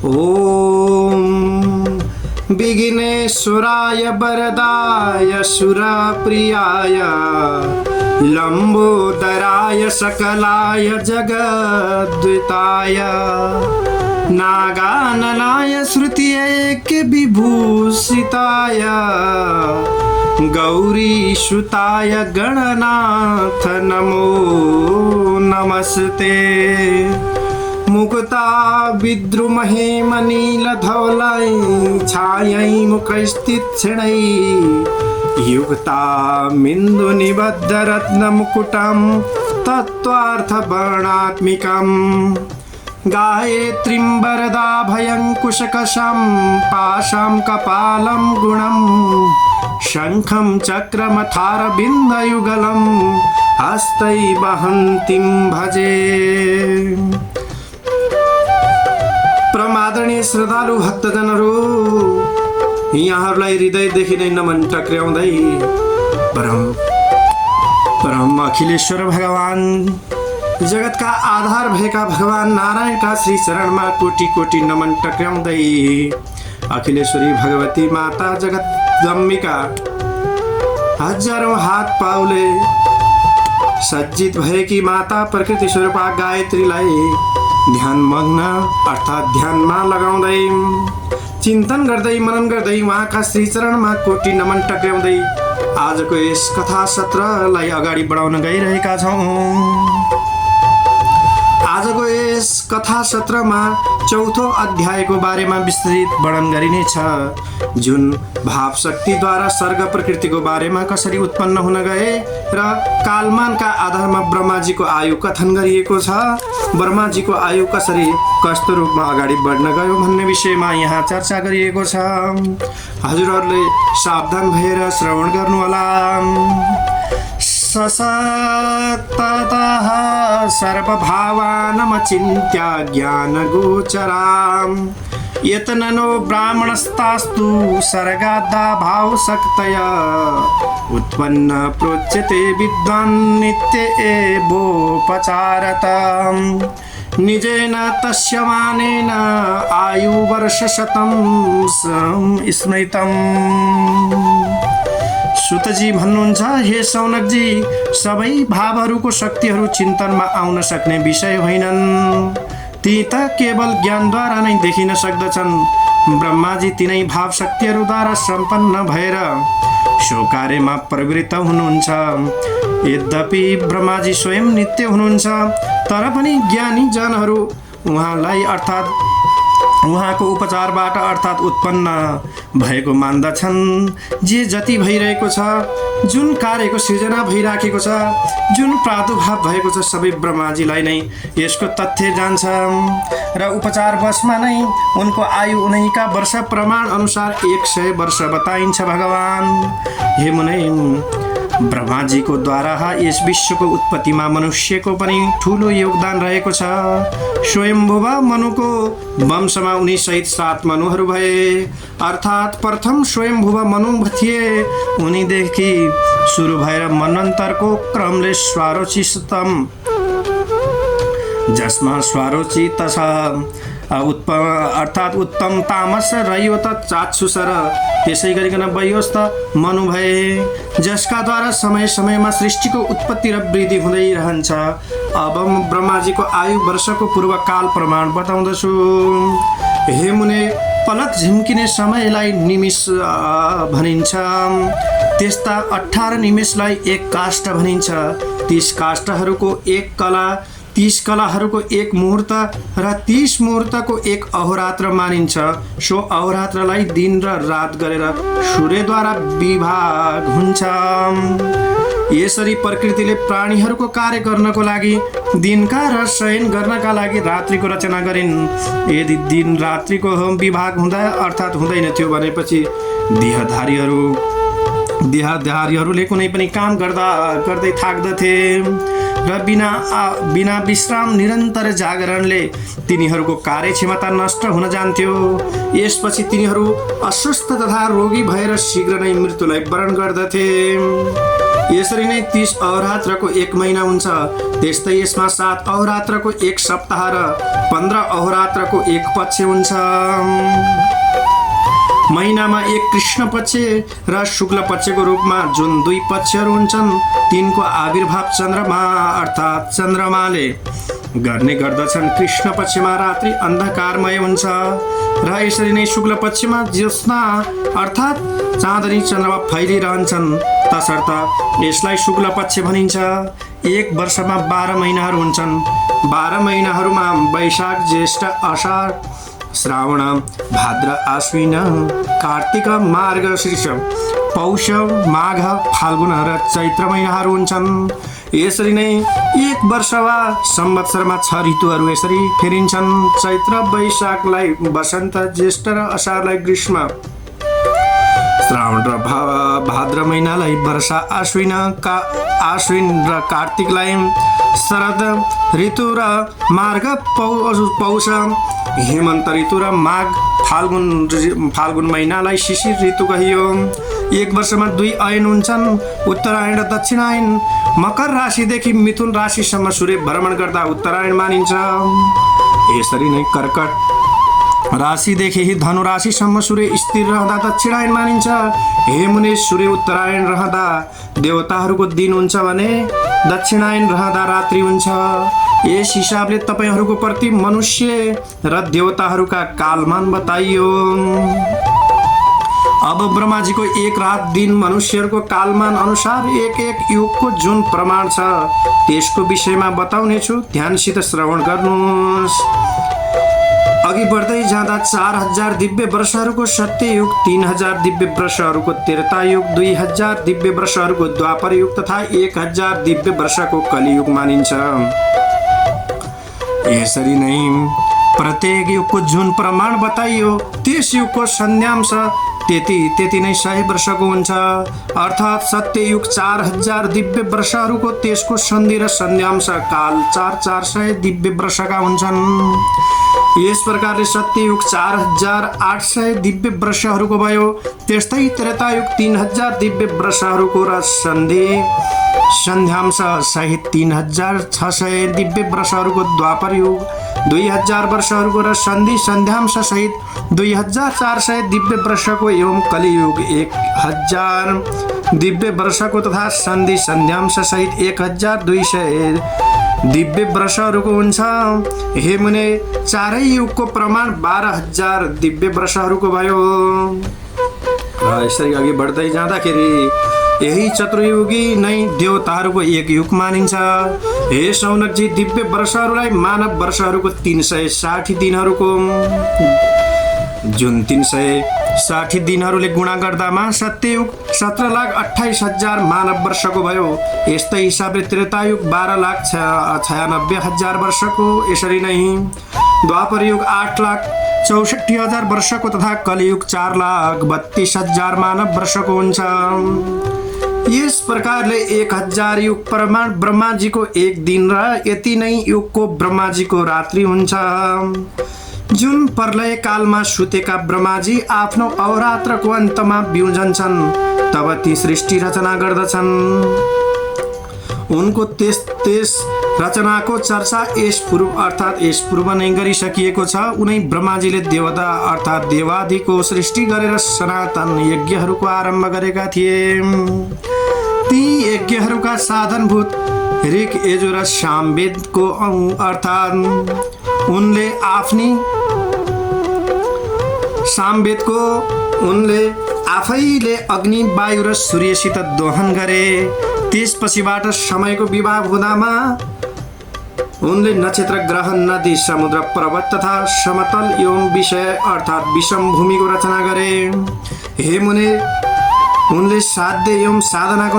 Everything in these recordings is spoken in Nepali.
ॐ विघ्नेश्वराय वरदाय सुरप्रियाय लंबोदराय सकलाय जगद्विताय नागानलाय श्रुतिऐक्य विभूषिताय गौरीसुताय गणनाथ नमो नमस्ते। मुक्ता विद्रुमहे मनीलधवलै छायै मुखस्थिक्षणै युक्ता मिन्दुनिबद्धरत्नमुकुटं तत्त्वार्थवर्णात्मिकं गायत्रीं वरदाभयङ्कुशकशं पाशं कपालं गुणं शङ्खं चक्रमथारविन्दयुगलं हस्तै वहन्तीं भजे। परमादरणीय श्रद्धालु भक्तजनहरू, यहाँहरूलाई हृदयदेखि नै नमन टक्र्याउँदै परम अखिलेश्वर भगवान, जगतका आधार भएका भगवान नारायणका श्री चरणमा कोटि कोटि नमन टक्र्याउँदै अखिलेश्वरी भगवती माता जगदम्बिका हजारौं हात पाउले सज्जित भएकी माता प्रकृति स्वरूपा गायत्रीलाई ध्यानमग्न अर्थात् ध्यानमा लगाउँदै चिन्तन गर्दै मनन गर्दै उहाँका श्री चरणमा कोटि नमन टक्र्याउँदै आजको यस कथा सत्रलाई अगाडि बढाउन गइरहेका छौँ। आजको यस कथा सत्रमा चौथो अध्यायको बारेमा विस्तृत वर्णन गरिनेछ, जुन भाव शक्तिद्वारा सर्ग प्रकृतिको बारेमा कसरी उत्पन्न हुन गए र कालमानका आधारमा ब्रह्माजीको आयु कथन गरिएको छ। ब्रह्माजीको आयु कसरी कस्तो रूपमा अगाडि बढ्न गयो भन्ने विषयमा यहाँ चर्चा गरिएको छ। हजुरहरूले सावधान भएर श्रवण गर्नुहोला। ससक्ततः सर्वभावानमचिन्त्य ज्ञानगोचराम् यतननो ब्राह्मणस्तास्तु सर्गाद्धा भावशक्तया उत्पन्न प्रोच्यते विद्वान् नित्य एवोपचारतम् निजेन तस्य मानेन आयुवर्षशतं स्मृतम्। सुतजी भन्नुहुन्छ, हे सौनकजी, सबै भावहरूको शक्तिहरू चिन्तनमा आउन सक्ने विषय होइनन्, ती त केवल ज्ञानद्वारा नै देखिन सक्दछन्। ब्रह्माजी तिनै भाव शक्तिहरूद्वारा सम्पन्न भएर सो कार्यमा प्रवृत्त हुनुहुन्छ। यद्यपि ब्रह्माजी स्वयं नित्य हुनुहुन्छ, तर पनि ज्ञानी जनहरू उहाँलाई अर्थात् उहाँको उपचारबाट अर्थात् उत्पन्न भएको मान्दछन्। जे जति भइरहेको छ, जुन कार्यको सृजना भइराखेको छ, जुन प्रादुर्भाव भएको छ, सबै ब्रह्माजीलाई नै यसको तथ्य जान्छ र उपचार वशमा नै उनको आयु उनैका वर्ष प्रमाण अनुसार 100 वर्ष बताइन्छ। भगवान हे मुनै, ब्रह्माजीको द्वारा यस विश्वको उत्पत्तिमा मनुष्यको पनि ठुलो योगदान रहेको छ। स्वयम्भुव मनुको वंशमा उनी सहित 7 मनुहरू भए, अर्थात् प्रथम स्वयम्भुव मनु थिए। उनीदेखि सुरु भएर मन्वन्तरको क्रमले स्वारोचितम, जसमा स्वारोचित छ अर्थात् उत्तम तामस रह्यो त चाक्षुषर, त्यसै गरिकन वयोस्त मनु भए, जसका द्वारा समय समयमा सृष्टिको उत्पत्ति र वृद्धि हुँदै रहन्छ। अब म ब्रह्माजीको आयु वर्षको पूर्वकाल प्रमाण बताउँदछु। हे मुने, पलक झिम्किने समयलाई निमिष भनिन्छ। त्यस्ता 18 निमेषलाई 1 काष्ठ भनिन्छ। 30 काष्ठहरूको 1 कला, 30 कलाहरूको 1 मुहूर्त र 30 मुहूर्तको 1 अहोरात्र मानिन्छ। सो अहोरात्रलाई दिन र रात गरेर सूर्यद्वारा विभाग हुन्छ। यसरी प्रकृतिले प्राणीहरूको कार्य गर्नको लागि दिनका र शयन गर्नका लागि रात्रिको रचना गरिन्। यदि दिन रात्रिको विभाग हुँदा अर्थात् हुँदैन थियो भनेपछि देहधारीहरूले कुनै पनि काम गर्दै थाक्दथे र बिना विश्राम निरन्तर जागरणले तिनीहरूको कार्यक्षमता नष्ट हुन जान्थ्यो। यसपछि तिनीहरू अस्वस्थ तथा रोगी भएर शीघ्र नै मृत्युलाई वरण गर्दथे। यसरी नै 30 अहोरात्रको 1 महिना हुन्छ। त्यस्तै यसमा 7 अहोरात्रको 1 सप्ताह र 15 अहोरात्रको 1 पक्ष हुन्छ। महिनामा एक कृष्ण पक्ष र शुक्ल पक्षको रूपमा जुन 2 पक्षहरू हुन्छन् तिनको आविर्भाव चन्द्रमा अर्थात् चन्द्रमाले गर्ने गर्दछन्। कृष्ण पक्षमा रात्रि अन्धकारमय हुन्छ र यसरी नै शुक्ल पक्षमा ज्योत्स्ना अर्थात् चाँदनी चन्द्रमा फैलिरहन्छन्, तसर्थ यसलाई शुक्ल पक्ष भनिन्छ। एक वर्षमा 12 महिनाहरू हुन्छन्। 12 महिनाहरूमा वैशाख, ज्येष्ठ, असार, श्रावण, भाद्र, आश्विन, कार्तिक, मार्गशीर्ष, पौष, माघ, फाल्गुन र चैत्र महिनाहरू हुन्छन्। यसरी नै एक वर्ष वा संवत्सरमा 6 ऋतुहरू यसरी फेरिन्छन्। चैत्र वैशाखलाई वसन्त, ज्येष्ठ र असारलाई ग्रीष्म, श्रावण र भाद्र महिनालाई वर्षा, आश्विन र कार्तिकलाई शरद ऋतु र मार्ग, पौष हेमन्त ऋतु र माघ, फाल्गुन महिनालाई शिशिर ऋतु कहियो। एक वर्षमा 2 अयन हुन्छन्, उत्तरायण र दक्षिणायन। मकर राशिदेखि मिथुन राशिसम्म सूर्य भ्रमण गर्दा उत्तरायण मानिन्छ। यसरी नै कर्कट राशिदेखि धनु राशिसम्म सूर्य स्थिर रहँदा दक्षिणायन मानिन्छ। हे मुनि, सूर्य उत्तरायण रहँदा देवताहरूको दिन हुन्छ भने दक्षिणायन रहँदा रात्रि हुन्छ। यस हिसाबले तपाईहरूको प्रति मनुष्य र देवताहरूका कालमान बताइयो। अब ब्रह्माजीको एक रात दिन मनुष्यहरूको कालमान अनुसार एक युगको जुन प्रमाण छ त्यसको विषयमा बताउने छु, ध्यानसित श्रवण गर्नुहोस्। अघि बढ्दै जाँदा 4000 दिव्य वर्षहरूको सत्य युग, 3000 दिव्य वर्षहरूको त्रेता युग, 2000 दिव्य वर्षहरूको द्वापर युग तथा 1000 दिव्य वर्षको कलियुग मानिन्छ। यसरी नै प्रत्येक युगको जुन प्रमाण बताइयो त्यस युगको सन्ध्याङ्श त्यति नै 100 वर्षको हुन्छ। अर्थात् सत्य युग 4000 दिव्य वर्षहरूको त्यसको सन्धि र सन्ध्याङ्श काल 400 दिव्य वर्षका हुन्छन्। यस प्रकारले सत्य युग 4800 दिव्य वर्षहरूको भयो। त्यस्तै त्रेता युग 3000 दिव्य वर्षहरूको र सन्ध्याङ्श सहित 3600 दिव्य वर्षहरूको द्वापर युग, 2000 वर्षहरूको र सन्ध्याङ्श सहित 2400 दिव्य वर्षको एवं कलियुग 1000 दिव्य वर्षको तथा सन्ध्याङ्श सहित 1200 दिव्य वर्षहरूको हुन्छ। हे मुने, चारै युगको प्रमाण 12000 दिव्य वर्षहरूको भयो। यसरी अघि बढ्दै जाँदाखेरि यही चतुर्युगी नै देवताहरूको एक युग मानिन्छ। हे शौनकजी, दिव्य वर्षहरूलाई मानव वर्षहरूको 360 दिनहरूको जुन 360 दिनहरूले गुणा गर्दामा सत्ययुग 17,28,000 मानव वर्षको भयो। यस्तै हिसाबले त्रेतायुग 12,96,000 वर्षको, यसरी नै द्वापर युग 8,64,000 वर्षको तथा कलियुग 4,32,000 मानव वर्षको हुन्छ। यस प्रकारले 1000 युग प्रमाण ब्रह्माजीको एक दिन र यति नै युगको ब्रह्माजीको रात्रि हुन्छ। जुन प्रलय कालमा सुतेका ब्रह्माजी आफ्नो अहोरात्रको अन्तमा बिउजन्छन् तब ती सृष्टि रचना गर्दछन्। उनको त्यस रचनाको चर्चा यस पूर्व नै गरिसकिएको छ। उनै ब्रह्माजीले देवता अर्थात् देवादिको सृष्टि गरेर सनातन यज्ञहरूको आरम्भ गरेका थिए। ती यज्ञहरूका साधनभूत ऋग, यजुर र सामवेदको अर्थात् उनले आफैले अग्नि, वायु र सूर्यसित दोहन गरे। त्यसपछिबाट समयको विभाग हुँदामा उनले नक्षत्र, ग्रह, नदी, समुद्र, पर्वत तथा समतल एवं विषय अर्थात् विषम भूमिको रचना गरे। हे मुने, उनले साध्य एवं साधनाको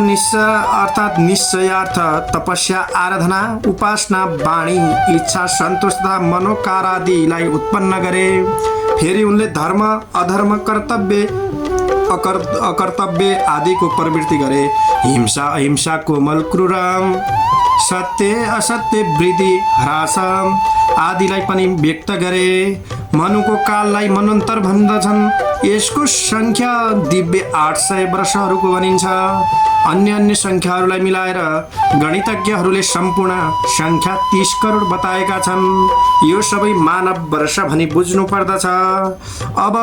निश्चयार्थ तपस्या, आराधना, उपासना, वाणी, इच्छा, सन्तोष तथा मनोकार आदिलाई उत्पन्न गरे। फेरि उनले धर्म, अधर्म, कर्तव्य, अकर्तव्य आदिको प्रवृत्ति गरे। हिंसा, अहिंसा, कोमल, क्रूर, सत्य, असत्य, वृद्धि, ह्रास आदिलाई पनि व्यक्त गरे। मनुको काललाई मनन्तर भन्दछन्। यसको संख्या दिव्य 800 वर्षहरूको भनिन्छ। अन्य अन्य सङ्ख्याहरूलाई मिलाएर गणितज्ञहरूले सम्पूर्ण सङ्ख्या 30 करोड बताएका छन्। यो सबै मानव वर्ष भनी बुझ्नु पर्दछ। अब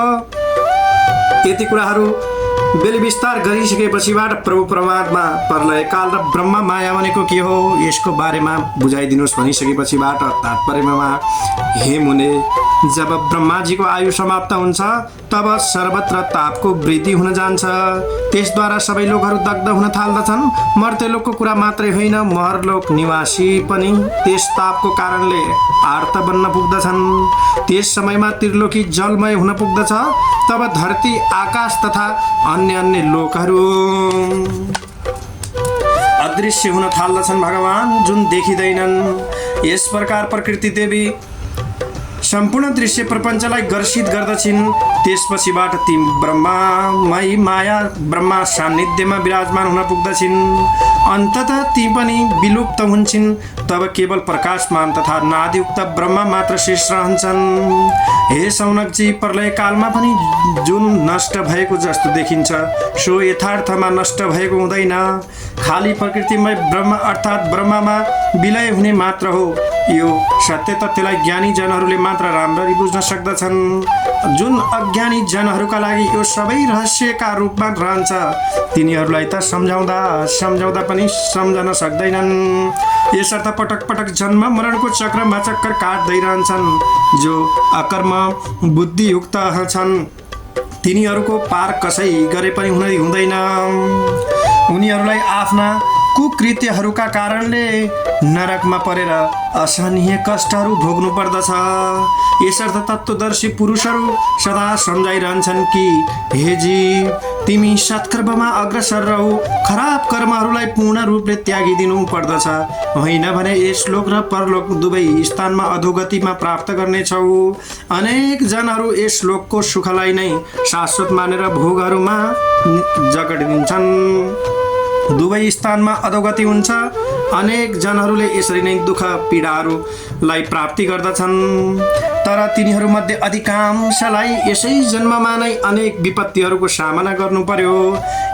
यति कुराहरू बेली विस्तार गरिसकेपछिबाट प्रभु परमात्मा प्रलयकाल र ब्रह्म माया भनेको के हो यसको बारेमा बुझाइदिनुहोस् भनिसकेपछिबाट तात्पर्यमा, हे मुने, जब ब्रह्माजीको आयु समाप्त हुन्छ तब सर्वत्र तापको वृद्धि हुन जान्छ। त्यसद्वारा सबै लोकहरू दग्ध हुन थाल्दछन्। मर्त्यलोकको कुरा मात्रै होइन, महरलोक निवासी पनि त्यस तापको कारणले आर्त बन्न पुग्दछन्। त्यस समयमा त्रिलोकी जलमय हुन पुग्दछ। तब धरती, आकाश तथा अन्य अन्य लोकहरू अदृश्य हुन थाल्दछन् भगवान, जुन देखिँदैनन्। यस प्रकार प्रकृति देवी सम्पूर्ण दृश्य प्रपञ्चलाई गर्षित गर्दछिन्। त्यसपछिबाट ती ब्रह्ममयी माया ब्रह्मा सान्निध्यमा विराजमान हुन पुग्दछिन्। अन्ततः ती पनि विलुप्त हुन्छन्। तब केवल प्रकाशमान तथा नादयुक्त ब्रह्म मात्र शेष रहन्छन्। हे सौनकजी, प्रलयकालमा पनि जुन नष्ट भएको जस्तो देखिन्छ सो यथार्थमा नष्ट भएको हुँदैन। खाली प्रकृतिमय ब्रह्म अर्थात् ब्रह्ममा विलय हुने मात्र हो। यो सत्य तथ्यलाई ज्ञानी जनहरूले मात्र राम्ररी बुझ्न सक्दछन्। जुन अज्ञानी जनहरूका लागि यो सबै रहस्यका रूपमा रहन्छ, तिनीहरूलाई त सम्झाउँदा पनि सम्झन सक्दैनन्। यसर्थ पटक पटक जन्म मरणको चक्रमा चक्कर काट्दै रहन्छन्। जो अकर्म बुद्धियुक्त छन् तिनीहरूको पार कसै गरे पनि हुँदैन। उनीहरूलाई आफ्ना कुकृत्यहरूका कारणले नरकमा परेर असहनीय कष्टहरू भोग्नु पर्दछ। यसर्थ तत्त्वदर्शी पुरुषहरू सदा सम्झाइरहन्छन् कि हे जीव, तिमी सत्कर्ममा अग्रसर रहौ, खराब कर्महरूलाई पूर्ण रूपले त्यागिदिनु पर्दछ। होइन भने यस लोक र परलोक दुवै स्थानमा अधोगतिमा प्राप्त गर्नेछौ। अनेक जनहरू यस लोकको सुखलाई नै शाश्वत मानेर भोगहरूमा जकडिन्छन्। दुवै स्थानमा अधोगति हुन्छ। अनेक जनहरूले यसरी नै दुःख पीडाहरूलाई प्राप्ति गर्दछन्। तर तिनीहरूमध्ये अधिकांशलाई यसै जन्ममा नै अनेक विपत्तिहरूको सामना गर्नु पर्यो।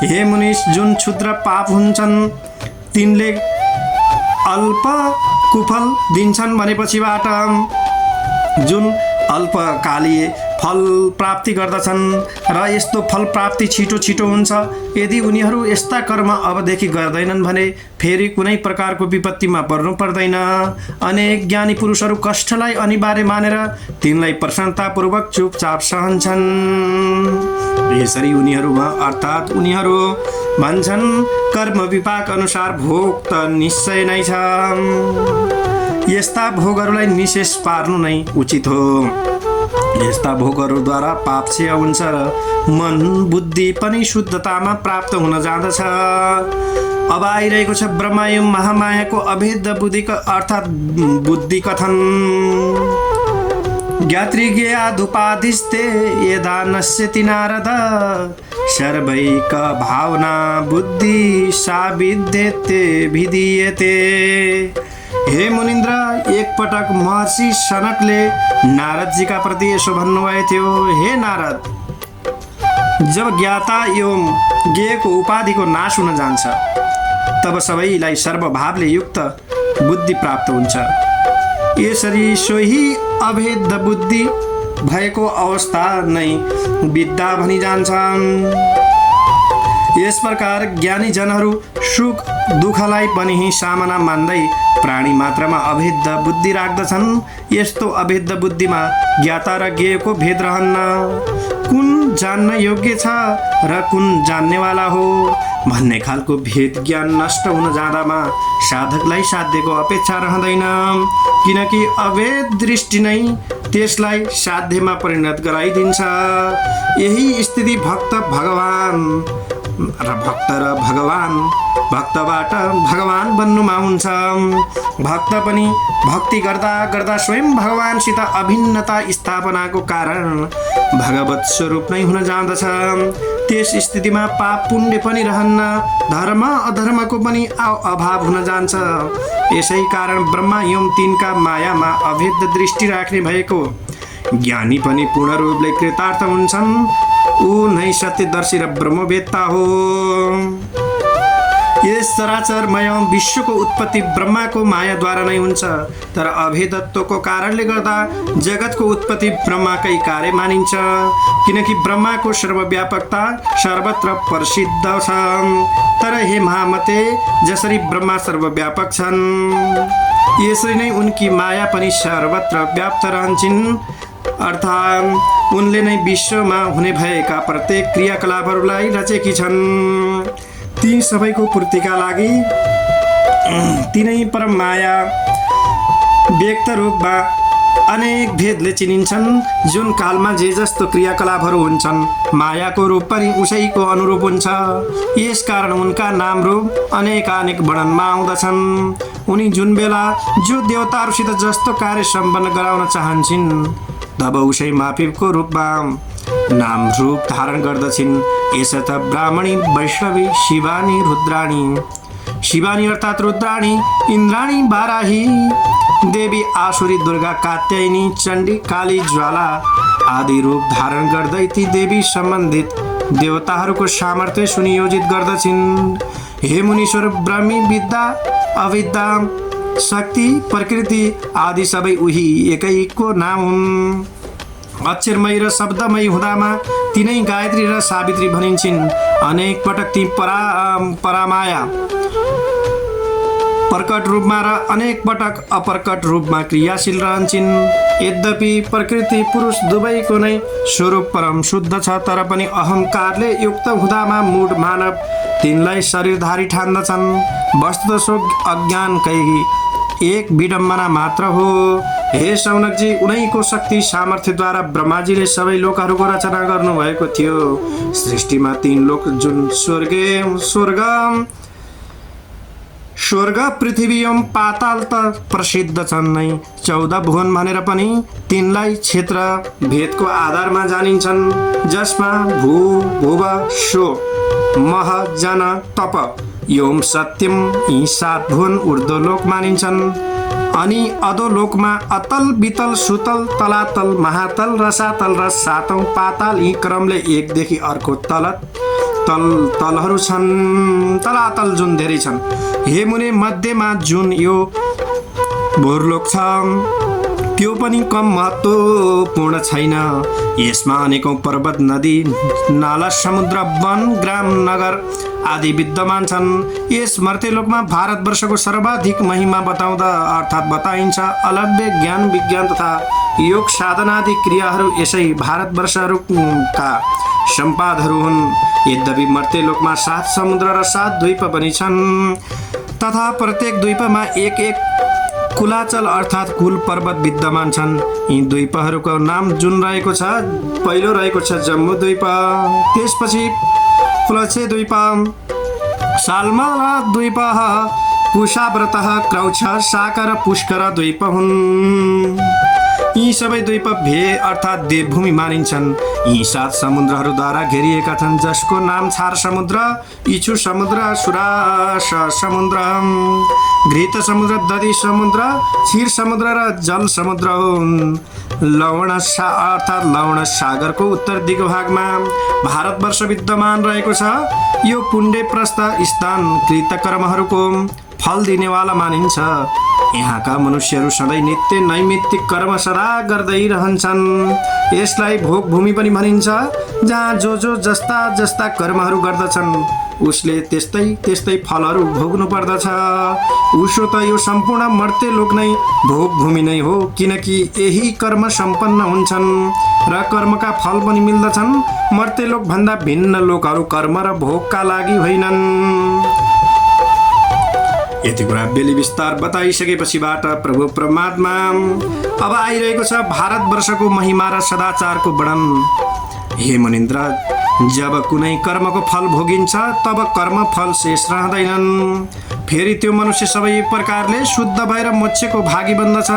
हे मुनिस, जुन क्षुद्र पाप हुन्छन् तिनले अल्प कुफल दिन्छन् भनेपछिबाट जुन अल्पकालीय फल प्राप्ति गर्दछन् र यस्तो फल प्राप्ति छिटो छिटो हुन्छ। यदि उनीहरू यस्ता कर्म अबदेखि गर्दैनन् भने फेरि कुनै प्रकारको विपत्तिमा पर्नु पर्दैन। अनेक ज्ञानी पुरुषहरू कष्टलाई अनिवार्य मानेर तिनलाई प्रसन्नतापूर्वक चुपचाप सहन्छन्। यसरी उनीहरूमा अर्थात् उनीहरू भन्छन् कर्म विपाक अनुसार भोग त निश्चय नै छ। यस्ता भोगहरूलाई निशेष पार्नु नै उचित हो। यस्ता भोगहरूद्वारा पाप क्षय हुन्छ र मन बुद्धि पनि शुद्धतामा प्राप्त हुन जाँदछ। अब आइरहेको छ ब्रह्मा एवं महामायाको अभेद बुद्धिको अर्थात् बुद्धि कथन। ज्ञातृज्ञाधुपाधिस्ते यदा नश्यति नारद सर्वैक भावना बुद्धि सा विद्यते विधीयते। हे मुनिन्द्र, एक पटक महर्षि सनकले नारदजीका प्रति यसो भन्नुभएको थियो, हे नारद, जब ज्ञाता एवं ज्ञेयको उपाधिको नाश हुन जान्छ तब सबैलाई सर्वभावले युक्त बुद्धि प्राप्त हुन्छ। यसरी सोही अभेद बुद्धि भएको अवस्था नै विद्या भनी जान्छन्। यस प्रकार ज्ञानी जनहरू सुख दुःखलाई पनि सामाना मान्दै प्राणी मात्रमा अभेद बुद्धि राख्दछन्। यस्तो अभेद बुद्धिमा ज्ञाता र ज्ञेयको भेद रहन्न। कुन जान्न योग्य छ र कुन जान्नेवाला हो भन्ने खालको भेद ज्ञान नष्ट हुन जाँदामा साधकलाई साध्यको अपेक्षा रहँदैन, किनकि अभेद दृष्टि नै त्यसलाई साध्यमा परिणत गराइदिन्छ। यही स्थिति भक्त र भगवान भक्तबाट भगवान बन्नुमा हुन्छ। भक्त पनि भक्ति गर्दा गर्दा स्वयं भगवानसित अभिन्नता स्थापनाको कारण भगवत स्वरूप नै हुन जाँदछ। त्यस स्थितिमा पाप पुण्य पनि रहन्न, धर्म अधर्मको पनि अभाव हुन जान्छ। यसै कारण ब्रह्मा एवं तिनका मायामा अभेद दृष्टि राख्ने भएको ज्ञानी पनि पूर्ण रूपले कृतार्थ हुन्छन्। ऊ नै सत्यदर्शी र ब्रह्मवेत्ता हो। यस चराचरमय विश्वको उत्पत्ति ब्रह्माको मायाद्वारा नै हुन्छ। तर अभेदत्वको कारणले गर्दा जगतको उत्पत्ति ब्रह्माकै कार्य मानिन्छ, किनकि ब्रह्माको सर्वव्यापकता सर्वत्र प्रसिद्ध छ। तर हे महामते, जसरी ब्रह्मा सर्वव्यापक छन्, यसरी नै उनकी माया पनि सर्वत्र व्याप्त रहन्छन्। अर्थात् उनले नै विश्वमा हुने भएका प्रत्येक क्रियाकलापहरूलाई रचेकी छन्। ती सबैको पूर्तिका लागि तिनै परम माया व्यक्त रूपमा अनेक भेदले चिनिन्छन्। जुन कालमा जे जस्तो क्रियाकलापहरू हुन्छन्, मायाको रूप पनि उसैको अनुरूप हुन्छ। यसकारण उनका नाम रूप अनेकानेक वर्णनमा आउँदछन्। उनी जुन बेला जो देवताहरूसित जस्तो कार्य सम्पन्न गराउन चाहन्छन्, तब उसै माफिको रूपमा नाम रूप धारण गर्दछिन्। यसर्थ ब्राह्मणी, वैष्णवी, शिवानी, रुद्राणी, शिवानी अर्थात् रुद्राणी, इन्द्राणी, बाराही देवी, आसुरी, दुर्गा, कात्यायनी, चण्डी, काली, ज्वाला आदि रूप धारण गर्दै ती देवी सम्बन्धित देवताहरूको सामर्थ्य सुनियोजित गर्दछिन्। हे मुनीश्वर, ब्रह्मी, विद्या, अविद्या, शक्ति, प्रकृति आदि सबै उही एकैको नाम हुन्। अक्षरमय र शब्दमय हुँदामा तिनै गायत्री र सावित्री भनिन्छन्। अनेक पटक ती परामाया प्रकट रूपमा र अनेक पटक अप्रकट रूपमा क्रियाशील रहन्छन्। यद्यपि प्रकृति पुरुष दुवैको नै स्वरूप परम शुद्ध छ, तर पनि अहङ्कारले युक्त हुँदामा मूढ मानव तिनलाई शरीरधारी ठान्दछन्। वस्तुतः सो अज्ञानकै एक विडम्बना मात्र हो। हे शौनकजी, उनैको शक्ति सामर्थ्यद्वारा ब्रह्माजीले सबै लोकहरूको रचना गर्नुभएको थियो। सृष्टिमा 3 लोक जुन स्वर्ग, पृथ्वी एवं पाताल त प्रसिद्ध छन् नै। 14 भुवन भनेर पनि तिनलाई क्षेत्र भेदको आधारमा जानिन्छन्, जसमा भू, भुव, स्व, मह, जन, तप एवं सत्यम यी 7 भुवन ऊर्ध्वलोक मानिन्छन्। अनि अधोलोकमा अतल, वितल, सुतल, तलातल, महातल, रसातल र 7औं पाताल यी क्रमले एकदेखि अर्को तलहरू छन्। तलातल जुन धेरै छन्। हे मुने, मध्यमा जुन यो भूलोक छ, त्यो पनि कम महत्त्वपूर्ण छैन। यसमा अनेकौं पर्वत, नदी, नाला, समुद्र, वन, ग्राम, नगर आदि विद्यमान छन्। यस मर्त्यलोकमा भारतवर्षको सर्वाधिक महिमा बताइन्छ। अलभ्य ज्ञान, विज्ञान तथा योग साधनादि क्रियाहरू यसै भारतवर्षहरूका सम्पादहरू हुन्। यद्यपि मर्त्यलोकमा 7 समुद्र र 7 द्वीप पनि छन्, तथा प्रत्येक द्वीपमा एक कुलाचल अर्थात् कुल पर्वत विद्यमान छन्। यी द्वीपहरूको नाम जुन रहेको छ, पहिलो रहेको छ जम्बू द्वीप, त्यसपछि प्लचे द्वीप, साल्मला द्वीप, कुशाव्रत, क्रौच, साकर, पुष्कर द्वीप हुन्। यी सबै द्वीप अर्थात् देवभूमि मानिन्छन्। यी 7 समुद्रहरूद्वारा घेरिएका छन्, जसको नाम छार समुद्र, इछु समुद्र, सुरास समुद्र, घृत समुद्र, दधी समुद्र, क्षीर समुद्र र जल समुद्र हुन्। लवण अर्थात् लवण सागरको उत्तर दिगभागमा भारतवर्ष विद्यमान रहेको छ। यो पुण्यप्रस्थ स्थान कृतकर्महरूको फल दिनेवाला मानिन्छ। यहाँका मनुष्यहरू सधैँ नित्य नैमित्तिक कर्म सदा गर्दै रहन्छन्। यसलाई भोग भूमि पनि भनिन्छ, जहाँ जो जस्ता जस्ता कर्महरू गर्दछन् उसले त्यस्तै फलहरू भोग्नु पर्दछ। उसो त यो सम्पूर्ण मर्त्यलोक नै भोग भूमि नै हो, किनकि यही कर्म सम्पन्न हुन्छन् र कर्मका फल पनि मिल्दछन्। मर्त्यलोक भन्दा भिन्न लोकहरू कर्म र भोगका लागि होइनन्। यति कुरा बेली विस्तार बताइसकेपछिबाट प्रभु परमात्मा अब आइरहेको छ भारतवर्षको महिमा र सदाचारको वर्णन। हे मुनिन्द्र, जब कुनै कर्मको फल भोगिन्छ तब कर्म फल शेष रहँदैनन्। फेरि त्यो मनुष्य सबै प्रकारले शुद्ध भएर मोक्षको भागी बन्दछ,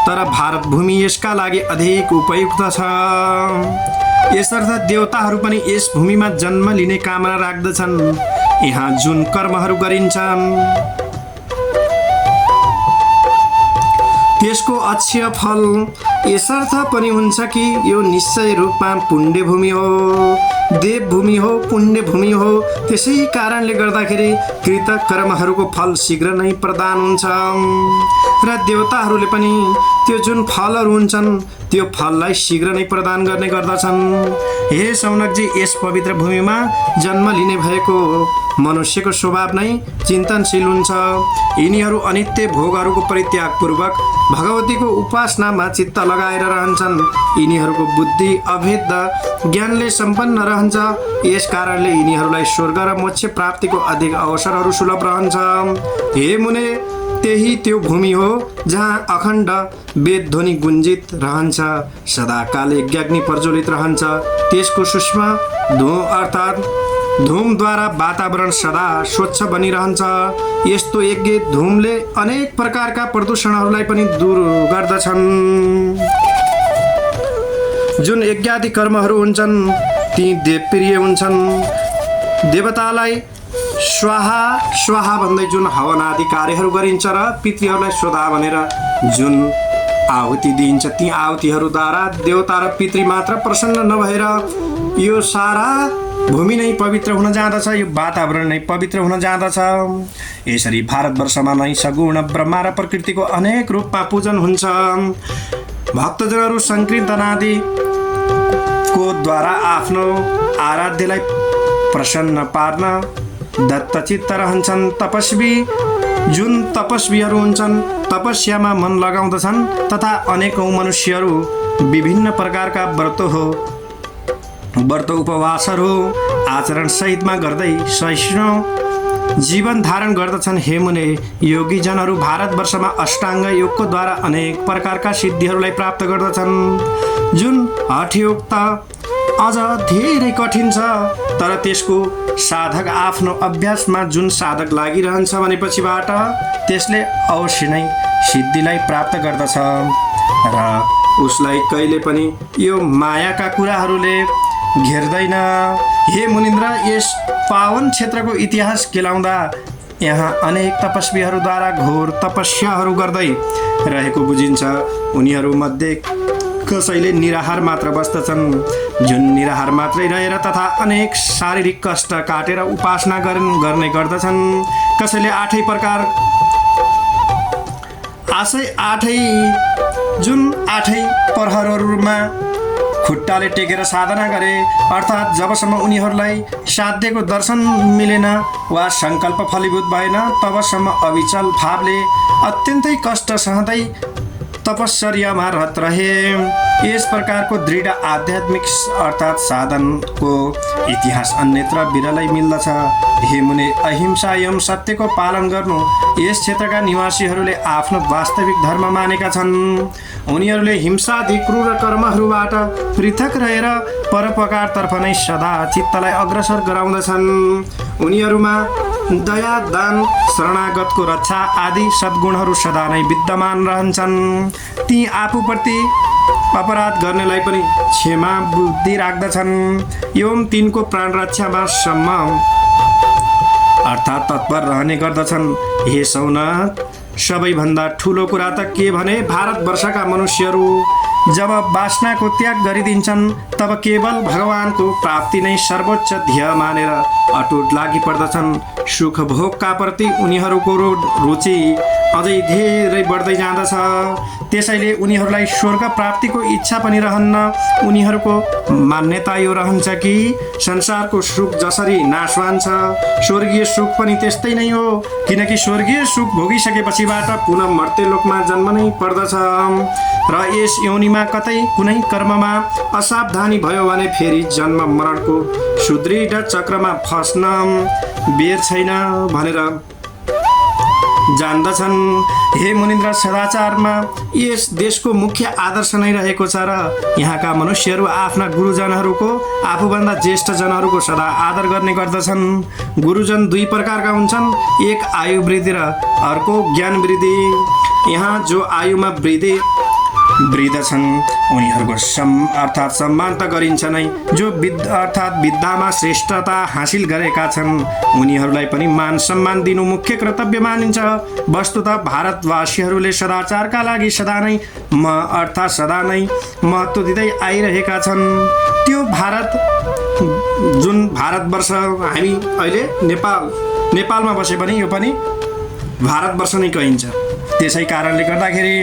तर भारत भूमि यसका लागि अधिक उपयुक्त छ। यसर्थ देवताहरू पनि यस भूमिमा जन्म लिने कामना राख्दछन्। यहाँ जुन कर्महरू गरिन्छन् त्यसको अक्षय फल यसर्थ पनि हुन्छ कि यो निश्चय रूपमा पुण्यभूमि हो, देवभूमि हो, पुण्यभूमि हो। त्यसै कारणले गर्दाखेरि कृत कर्महरूको फल शीघ्र नै प्रदान हुन्छ र देवताहरूले पनि त्यो जुन फलहरू हुन्छन् त्यो फललाई शीघ्र नै प्रदान गर्ने गर्दछन्। हे सौनकजी, यस पवित्र भूमिमा जन्म लिने भएको मनुष्यको स्वभाव नै चिन्तनशील हुन्छ। यिनीहरू अनित्य भोगहरूको परित्यागपूर्वक भगवतीको उपासनामा चित्त लगाएर रहन्छन्। यिनीहरूको बुद्धि अभेद ज्ञानले सम्पन्न रहन्छ। यस कारणले यिनीहरूलाई स्वर्ग र मोक्ष प्राप्तिको अधिक अवसरहरू सुलभ रहन्छ। हे मुने, त्यही त्यो भूमि हो जहाँ अखण्ड वेद ध्वनि गुन्जित रहन्छ, सदाकाल यज्ञाग्नि प्रज्वलित रहन्छ। त्यसको सूक्ष्म धूमद्वारा वातावरण सदा स्वच्छ बनिरहन्छ। यस्तो यज्ञ धूमले अनेक प्रकारका प्रदूषणहरूलाई पनि दूर गर्दछन्। जुन यज्ञादि कर्महरू हुन्छन् ती देवप्रिय हुन्छन्। देवतालाई स्वाहा स्वाहा भन्दै जुन हवन आदि कार्यहरू गरिन्छ र पितृहरूलाई स्वधा भनेर जुन आहुति दिइन्छ, ती आहुतिहरूद्वारा देवता र पितृ मात्र प्रसन्न नभएर यो सारा भूमि नै पवित्र हुन जाँदछ, यो वातावरण नै पवित्र हुन जाँदछ। यसरी भारतवर्षमा नै सगुण ब्रह्मा र प्रकृतिको अनेक रूपमा पूजन हुन्छ। भक्तजनहरू संकीर्तनादिको द्वारा आफ्नो आराध्यलाई प्रसन्न पार्न दत्तचित्त रहन्छन्। जुन तपस्वीहरू हुन्छन् तपस्यामा मन लगाउँदछन् तथा अनेकौं मनुष्यहरू विभिन्न प्रकारका व्रत उपवासहरू आचरण सहितमा गर्दै सहिष्णु जीवन धारण गर्दछन्। हे मुने, योगीजनहरू भारतवर्षमा अष्टाङ्ग योगको द्वारा अनेक प्रकारका सिद्धिहरूलाई प्राप्त गर्दछन्। जुन हठयोग त अझ धेरै कठिन छ, तर त्यसको साधक आफ्नो अभ्यासमा जुन साधक लागिरहन्छ भनेपछिबाट त्यसले अवश्य नै सिद्धिलाई प्राप्त गर्दछ र उसलाई कहिले पनि यो मायाका कुराहरूले घेर्दैन। हे मुनिन्द्र, यस पावन क्षेत्रको इतिहास केलाउँदा यहाँ अनेक तपस्वीहरूद्वारा घोर तपस्याहरू गर्दै रहेको बुझिन्छ। उनीहरूमध्ये कसैले निराहार मात्र बस्दछन्, जुन निराहार मात्रै रहेर तथा अनेक शारीरिक कष्ट काटेर उपासना गर्ने गर्दछन्। कसैले आठै प्रहरहरूमा खुट्टाले टेकेर साधना गरे, अर्थात् जबसम्म उनीहरूलाई साध्यको दर्शन मिलेन वा सङ्कल्प फलीभूत भएन तबसम्म अविचल भावले अत्यन्तै कष्ट सहँदै तपश्चर्यामा रत रहे। यस प्रकारको दृढ आध्यात्मिक अर्थात् साधनको इतिहास अन्यत्र विरलै मिल्दछ। हे मुने, अहिंसा एवं सत्यको पालन गर्नु यस क्षेत्रका निवासीहरूले आफ्नो वास्तविक धर्म मानेका छन्। उनीहरूले हिंसादि क्रूर कर्महरूबाट पृथक रहेर परोपकारतर्फ नै सदा चित्तलाई अग्रसर गराउँदछन्। उनीहरूमा दया, दान, शरणागतको रक्षा आदि सद्गुणहरू सदा नै विद्यमान रहन्छन्। ती आफूप्रति अपराध गर्नेलाई पनि क्षमा बुद्धि राख्दछन् एवं तिनको प्राण रक्षामा सम्म अर्थात् तत्पर रहने गर्दछन्। हे सौनक, सबैभन्दा ठुलो कुरा त के भने भारतवर्षका मनुष्यहरू जब वासनाको त्याग गरिदिन्छन् तब केवल भगवानको प्राप्ति नै सर्वोच्च ध्येय मानेर अटुट लागि पर्दछन्। सुख भोगका प्रति उनीहरूको रुचि अझै धेरै बढ्दै जाँदछ। त्यसैले उनीहरूलाई स्वर्ग प्राप्तिको इच्छा पनि रहन्न। उनीहरूको मान्यता यो रहन्छ कि संसारको सुख जसरी नाशवान छ, स्वर्गीय सुख पनि त्यस्तै नै हो, किनकि स्वर्गीय सुख भोगिसकेपछिबाट पुनः मर्त्यलोकमा जन्म नै पर्दछ र यस योनिमा कतै कुनै कर्ममा असावधानी भयो भने फेरि जन्म मरणको सुदृढ चक्रमा फस्न बेर छैन भनेर जान्दछन्। हे मुनिन्द्र, सदाचारमा यस देशको मुख्य आदर्श नै रहेको छ र यहाँका मनुष्यहरू आफ्ना गुरुजनहरूको आफूभन्दा ज्येष्ठ जनहरूको सदा आदर गर्ने गर्दछन्। गुरुजन दुई प्रकारका हुन्छन्, एक आयु वृद्धि र अर्को ज्ञान वृद्धि। यहाँ जो आयुमा वृद्धि वृद्ध छन् उनीहरूको अर्थात् सम्मान त गरिन्छ नै। जो अर्थात् विद्यामा श्रेष्ठता हासिल गरेका छन् उनीहरूलाई पनि मान सम्मान दिनु मुख्य कर्तव्य मानिन्छ। वस्तुतः भारतवासीहरूले सदाचारका लागि सदा नै महत्त्व दिँदै आइरहेका छन्। त्यो जुन भारतवर्ष हामी अहिले नेपालमा बसे पनि यो पनि भारतवर्ष नै कहिन्छ। त्यसै कारणले गर्दाखेरि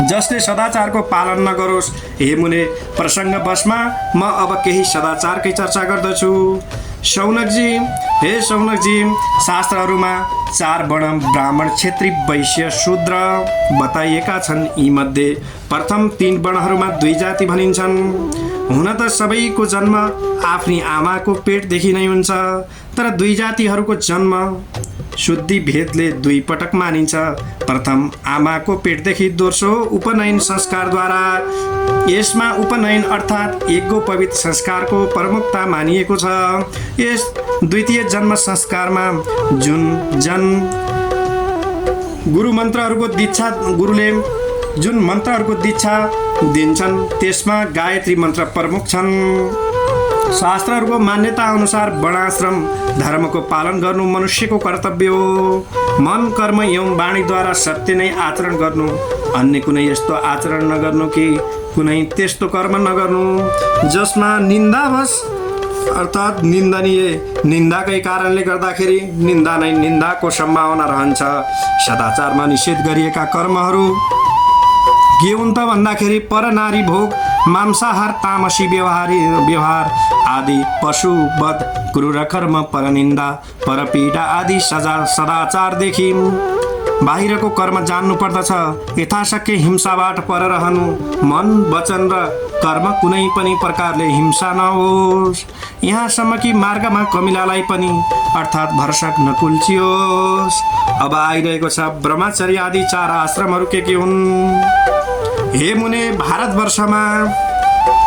जसले सदाचारको पालन नगरोस्। हे मुने प्रसङ्गवशमा म अब केही सदाचारकै चर्चा गर्दछु। हे शौनकजी, शास्त्रहरूमा 4 वर्ण ब्राह्मण, क्षेत्री, वैश्य, शूद्र बताइएका छन्। यीमध्ये प्रथम 3 वर्णहरूमा 2 जाति भनिन्छन्। हुन त सबैको जन्म आफ्नी आमाको पेटदेखि नै हुन्छ, तर 2 जातिहरूको जन्म शुद्धि भेदले 2 पटक मानिन्छ। प्रथम आमाको पेटदेखि, दोस्रो उपनयन संस्कारद्वारा। यसमा उपनयन अर्थात् एकको पवित्र संस्कारको प्रमुखता मानिएको छ। यस द्वितीय जन्म संस्कारमा गुरुले जुन मन्त्रहरूको दीक्षा दिन्छन् त्यसमा गायत्री मन्त्र प्रमुख छन्। शास्त्रहरूको मान्यता अनुसार वर्णाश्रम धर्मको पालन गर्नु मनुष्यको कर्तव्य हो। मन, कर्म एवं वाणीद्वारा सत्य नै आचरण गर्नु, अन्य कुनै यस्तो आचरण नगर्नु कि कुनै त्यस्तो कर्म नगर्नु जसमा निन्दावश अर्थात् निन्दनीय निन्दाकै कारणले गर्दाखेरि निन्दा नै निन्दाको सम्भावना रहन्छ। सदाचारमा निषेध गरिएका कर्महरू के हुन् त भन्दाखेरि परनारी भोग, मांसाहार, तामसी व्यवहार आदि, पशुवध, क्रूर कर्म, परनिन्दा, परपीडा आदि सदाचारदेखि बाहिरको कर्म जान्नु पर्दछ। यथाशक्य हिंसाबाट पर रहनु, मन, वचन र कर्म कुनै पनि प्रकारले हिंसा नहोस्। यहाँसम्म कि मार्गमा कमिलालाई पनि अर्थात् भरसक नकुल्चियोस्। अब आइरहेको छ ब्रह्मचर्य आदि 4 आश्रमहरू के हुन्। हे मुने, भारतवर्षमा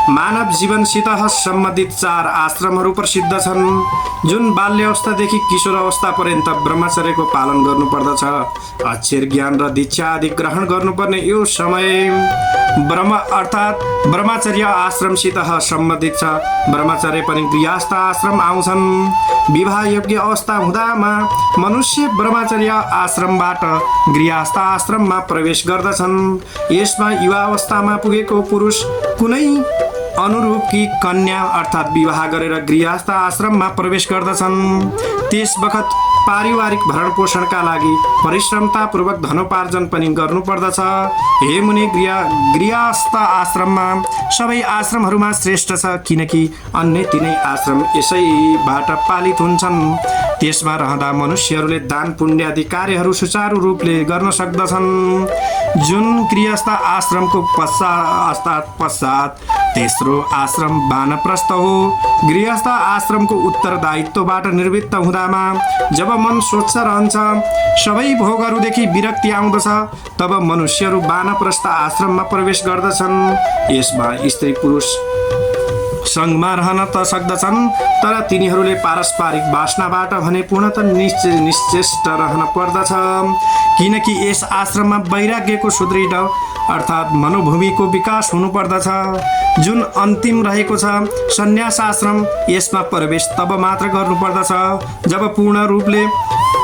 मानव जीवनसित सम्बन्धित 4 आश्रमहरू प्रसिद्ध छन्। जुन बाल्य अवस्थादेखि किशोर अवस्था पर्यन्त ब्रह्मचर्यको पालन गर्नुपर्दछ। अक्षर ज्ञान र दीक्षा आदि ग्रहण गर्नुपर्ने यो समय ब्रह्मचर्य आश्रमसित सम्बन्धित छ। ब्रह्मचर्य पनि गृहस्थ आश्रम आउँछन्। विवाह योग्य अवस्था हुँदामा मनुष्य ब्रह्मचर्य आश्रमबाट गृहस्थ आश्रममा प्रवेश गर्दछन्। यसमा युवा अवस्थामा पुगेको पुरुष कुनै अनुरूपकी कन्या अर्थात् विवाह गरेर गृहस्थ आश्रममा प्रवेश गर्दछन्। त्यस बखत पारिवारिक भरण पोषणका लागि परिश्रमतापूर्वक धनोपार्जन पनि गर्नुपर्दछ। हे मुनि, गृहस्थ आश्रममा सबै आश्रमहरूमा श्रेष्ठ छ, किनकि अन्य 3 आश्रम यसैबाट पालित हुन्छन्। त्यसमा रहँदा मनुष्यहरूले दान पुण्य आदि कार्यहरू सुचारू रूपले गर्न सक्दछन्। जुन गृहस्थ आश्रमको पश्चात तेस्रो आश्रम वानप्रस्थ हो। गृहस्थ आश्रमको उत्तरदायित्वबाट निवृत्त हुँदामा जब मन स्वच्छ रहन्छ, सबै भोगहरूदेखि विरक्ति आउँदछ, तब मनुष्यहरू वानप्रस्थ आश्रममा प्रवेश गर्दछन्। यसमा स्त्री पुरुष सङ्गमा रहन त सक्दछन्, तर तिनीहरूले पारस्परिक वासनाबाट भने पूर्णतः निश्चेष्ट रहन पर्दछ, किनकि यस आश्रममा वैराग्यको सुदृढ अर्थात् मनोभूमिको विकास हुनुपर्दछ। जुन अन्तिम रहेको छ सन्यास आश्रम, यसमा प्रवेश तब मात्र गर्नुपर्दछ जब पूर्ण रूपले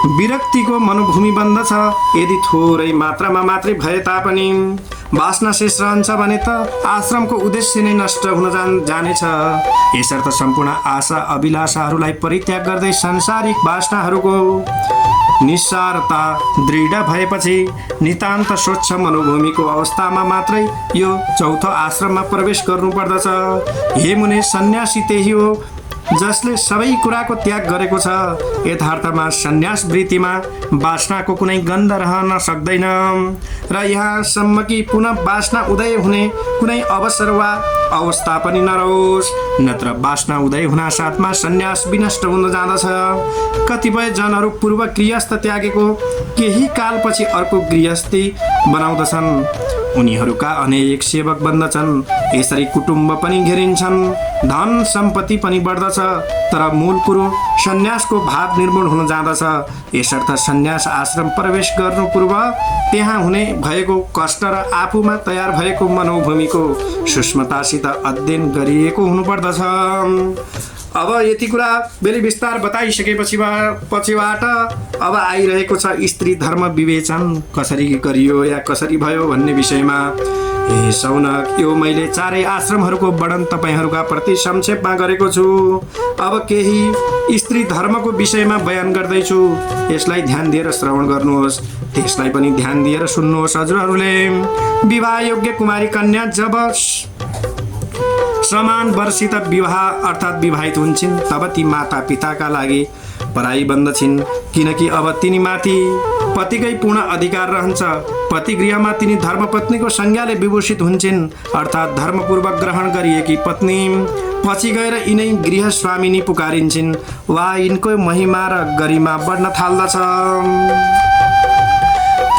विरक्तिको मनोभूमि बन्दछ। यदि थोरै मात्रामा मात्रै भए तापनि वासना शेष रहन्छ भने त आश्रमको उद्देश्य नै नष्ट हुन जानेछ। यसर्थ सम्पूर्ण आशा अभिलाषाहरूलाई परित्याग गर्दै सांसारिक वासनाहरूको निस्सारता दृढ भएपछि नितान्त स्वच्छ मनोभूमिको अवस्थामा मात्रै यो चौथो आश्रममा प्रवेश गर्नुपर्दछ। हे मुने, सन्यासी त्यही हो जसले सबै कुराको त्याग गरेको छ। यथार्थमा सन्यास वृत्तिमा वासनाको कुनै गन्ध रहन सक्दैन र यहाँसम्म कि पुनः वासना उदय हुने कुनै अवसर वा अवस्था पनि नरहोस्, नत्र वासना उदय हुन साथमा सन्यास विनष्ट हुन जाँदछ। कतिपय जनहरू पूर्व गृहस्थ त्यागेको केही कालपछि अर्को गृहस्थी बनाउँदछन्। उनीहरूका अनेक सेवक बन्दछन्। यसरी कुटुम्ब पनि घेरिन्छन्, धन सम्पत्ति पनि बढ्दछ। तर मूल कुरो सन्यासको भाव निर्मूल हुन जाँदछ। यसर्थ सन्यास आश्रम प्रवेश गर्नु पूर्व त्यहाँ हुने भएको कष्ट र आफूमा तयार भएको मनोभूमिको सूक्ष्मतासित अध्ययन गरिएको हुनुपर्दछ। अब यति कुरा बेली विस्तार बताइसकेपछिबाट अब आइरहेको छ स्त्री धर्म विवेचन कसरी गरियो या कसरी भयो भन्ने विषयमा। हे शौनक, यो मैले चारै आश्रमहरूको वर्णन तपाईँहरूका प्रति संक्षेपमा गरेको छु। अब केही स्त्री धर्मको विषयमा बयान गर्दैछु। यसलाई ध्यान दिएर श्रवण गर्नुहोस्, त्यसलाई पनि ध्यान दिएर सुन्नुहोस्। हजुरहरूले विवाह योग्य कुमारी कन्या जब समान वर्षित विवाह अर्थात् विवाहित हुन्छन् तब ती माता पिताका लागि पराई बन्दछन्, किनकि अब तिनीमाथि पतिकै पूर्ण अधिकार रहन्छ। पति गृहमा तिनी धर्मपत्नीको संज्ञाले विभूषित हुन्छन्, अर्थात् धर्मपूर्वक ग्रहण गरिएकी पत्नी। पछि गएर यिनै गृह स्वामिनी पुकारिन्छन् वा यिनको महिमा र गरिमा बढ्न थाल्दछ।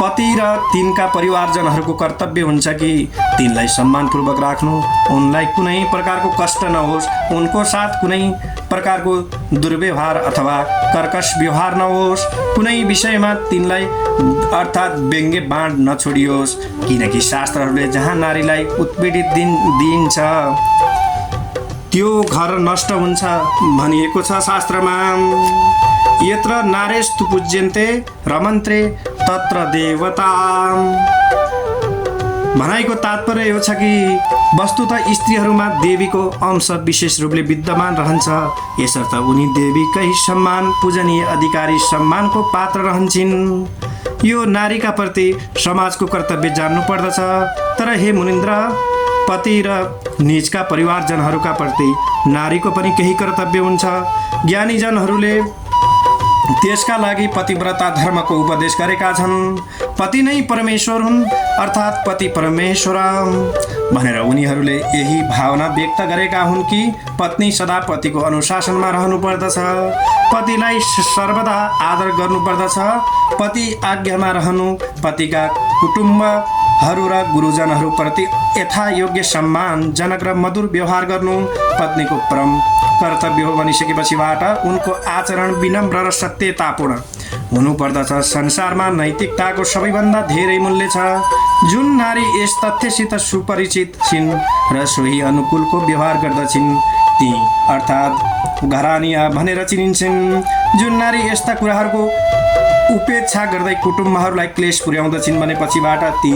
पति र तिनका परिवारजनहरूको कर्तव्य हुन्छ कि तिनलाई सम्मानपूर्वक राख्नु, उनलाई कुनै प्रकारको कष्ट नहोस्, उनको साथ कुनै प्रकारको दुर्व्यवहार अथवा कर्कश व्यवहार नहोस्, कुनै विषयमा तिनलाई अर्थात् व्यङ्ग्य बाँड नछोडियोस्, किनकि शास्त्रहरूले जहाँ नारीलाई उत्पीडित दिइन्छ त्यो घर नष्ट हुन्छ भनिएको छ शास्त्रमा। यत्र नारेस्तु पूज्यन्ते रमन्त्रे तत्र देवता। भनाइको तात्पर्य यो छ कि वस्तुतः स्त्रीहरूमा देवीको अंश विशेष रूपले विद्यमान रहन्छ। यसर्थ उनी देवीकै सम्मान, पूजनीय अधिकारी सम्मानको पात्र रहन्छन्। यो नारीका प्रति समाजको कर्तव्य जान्नु पर्दछ। तर हे मुनिन्द्र, पति र निजका परिवारजनहरूका प्रति नारीको पनि केही कर्तव्य हुन्छ। ज्ञानीजनहरूले त्यसका लागि पतिव्रता धर्मको उपदेश गरेका छन्। पति नै परमेश्वर हुन्, अर्थात् पति परमेश्वर भनेर उनीहरूले यही भावना व्यक्त गरेका हुन् कि पत्नी सदा पतिको अनुशासनमा रहनुपर्दछ, पतिलाई सर्वदा आदर गर्नुपर्दछ, पति आज्ञामा रहनु, पतिका कुटुम्बहरू र गुरुजनहरूप्रति यथायोग्य सम्मानजनक र मधुर व्यवहार गर्नु पत्नीको परम कर्तव्य हो भनिसकेपछिबाट उनको आचरण विनम्र र सत्यतापूर्ण हुनुपर्दछ। संसारमा नैतिकताको सबैभन्दा धेरै मूल्य छ। जुन नारी यस तथ्यसित सुपरिचित छिन् र सोही अनुकूलको व्यवहार गर्दछिन् ती अर्थात् घरानिया भनेर चिनिन्छन्। जुन नारी यस्ता कुराहरूको उपेक्षा गर्दै कुटुम्बहरूलाई क्लेश पुर्याउँदछिन् भनेपछिबाट ती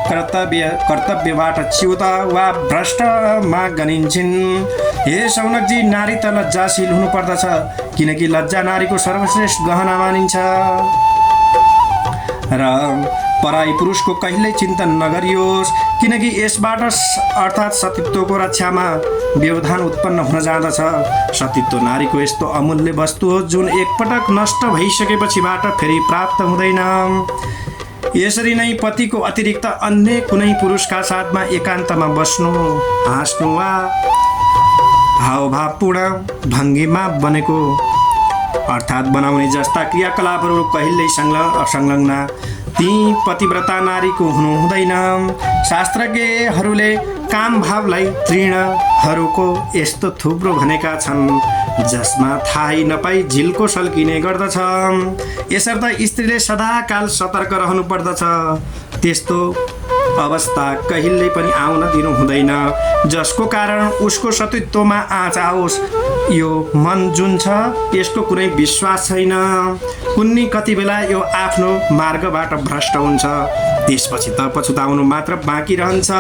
कर्तव्यबाट च्युत वा भ्रष्टमा गनिन्छन्। हे शौनकजी, नारी त लज्जाशील हुनुपर्दछ, किनकि लज्जा नारीको सर्वश्रेष्ठ गहना मानिन्छ र पराई पुरुषको कहिल्यै चिन्तन नगरियोस्, किनकि यसबाट अर्थात् सतीत्वको रक्षामा व्यवधान उत्पन्न हुन जाँदछ। सतीत्व नारीको यस्तो अमूल्य वस्तु हो जुन एकपटक नष्ट भइसकेपछिबाट फेरि प्राप्त हुँदैन। यसरी नै पतिको अतिरिक्त अन्य कुनै पुरुषका साथमा एकान्तमा बस्नु, हाँस्नु वा हावभावपूर्ण भङ्गीमा बनेको अर्थात् बनाउने जस्ता क्रियाकलापहरू कहिल्यै संलग्न ती पतिव्रता नारीको हुनु हुँदैन। शास्त्रज्ञहरूले काम भावलाई तृणहरूको यस्तो थुप्रो भनेका छन् जसमा थाहै नपाई झिल्को सल्किने गर्दछ। यसर्थ स्त्रीले सदाकाल सतर्क रहनु पर्दछ। त्यस्तो अवस्था कहिल्यै पनि आउन दिनु हुँदैन जसको कारण उसको सतीत्वमा आँच आओस्। यो मन जुन छ यसको कुनै विश्वास छैन। कुन्नी कति बेला यो आफ्नो मार्गबाट भ्रष्ट हुन्छ, त्यसपछि त पछुताउनु मात्र बाँकी रहन्छ।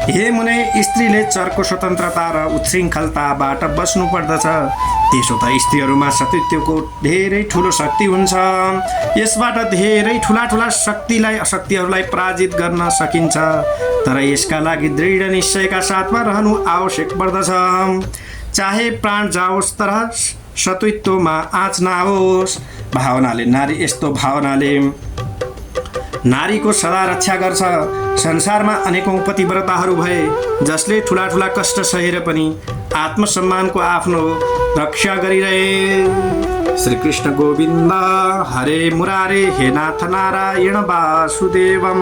हे मुने, स्त्रीले चर्को स्वतन्त्रता र उच्छृङ्खलताबाट बस्नु पर्दछ। त्यसो त स्त्रीहरूमा सतीत्वको धेरै ठुलो शक्ति हुन्छ। यसबाट धेरै ठुला शक्तिहरूलाई पराजित गर्न सकिन्छ, तर यसका लागि दृढ निश्चयका साथमा रहनु आवश्यक पर्दछ। चाहे प्राण जाओस् तर सतीत्वमा आँच नआओस्। भावनाले नारी यस्तो भावनाले नारीको सदा रक्षा गर्छ। संसारमा अनेकौं पतिव्रताहरू भए जसले ठुला कष्ट सहेर पनि आत्मसम्मानको आफ्नो रक्षा गरिरहे। श्री कृष्ण गोविन्द हरे मुरारे हे नाथ नारायण वासुदेवम।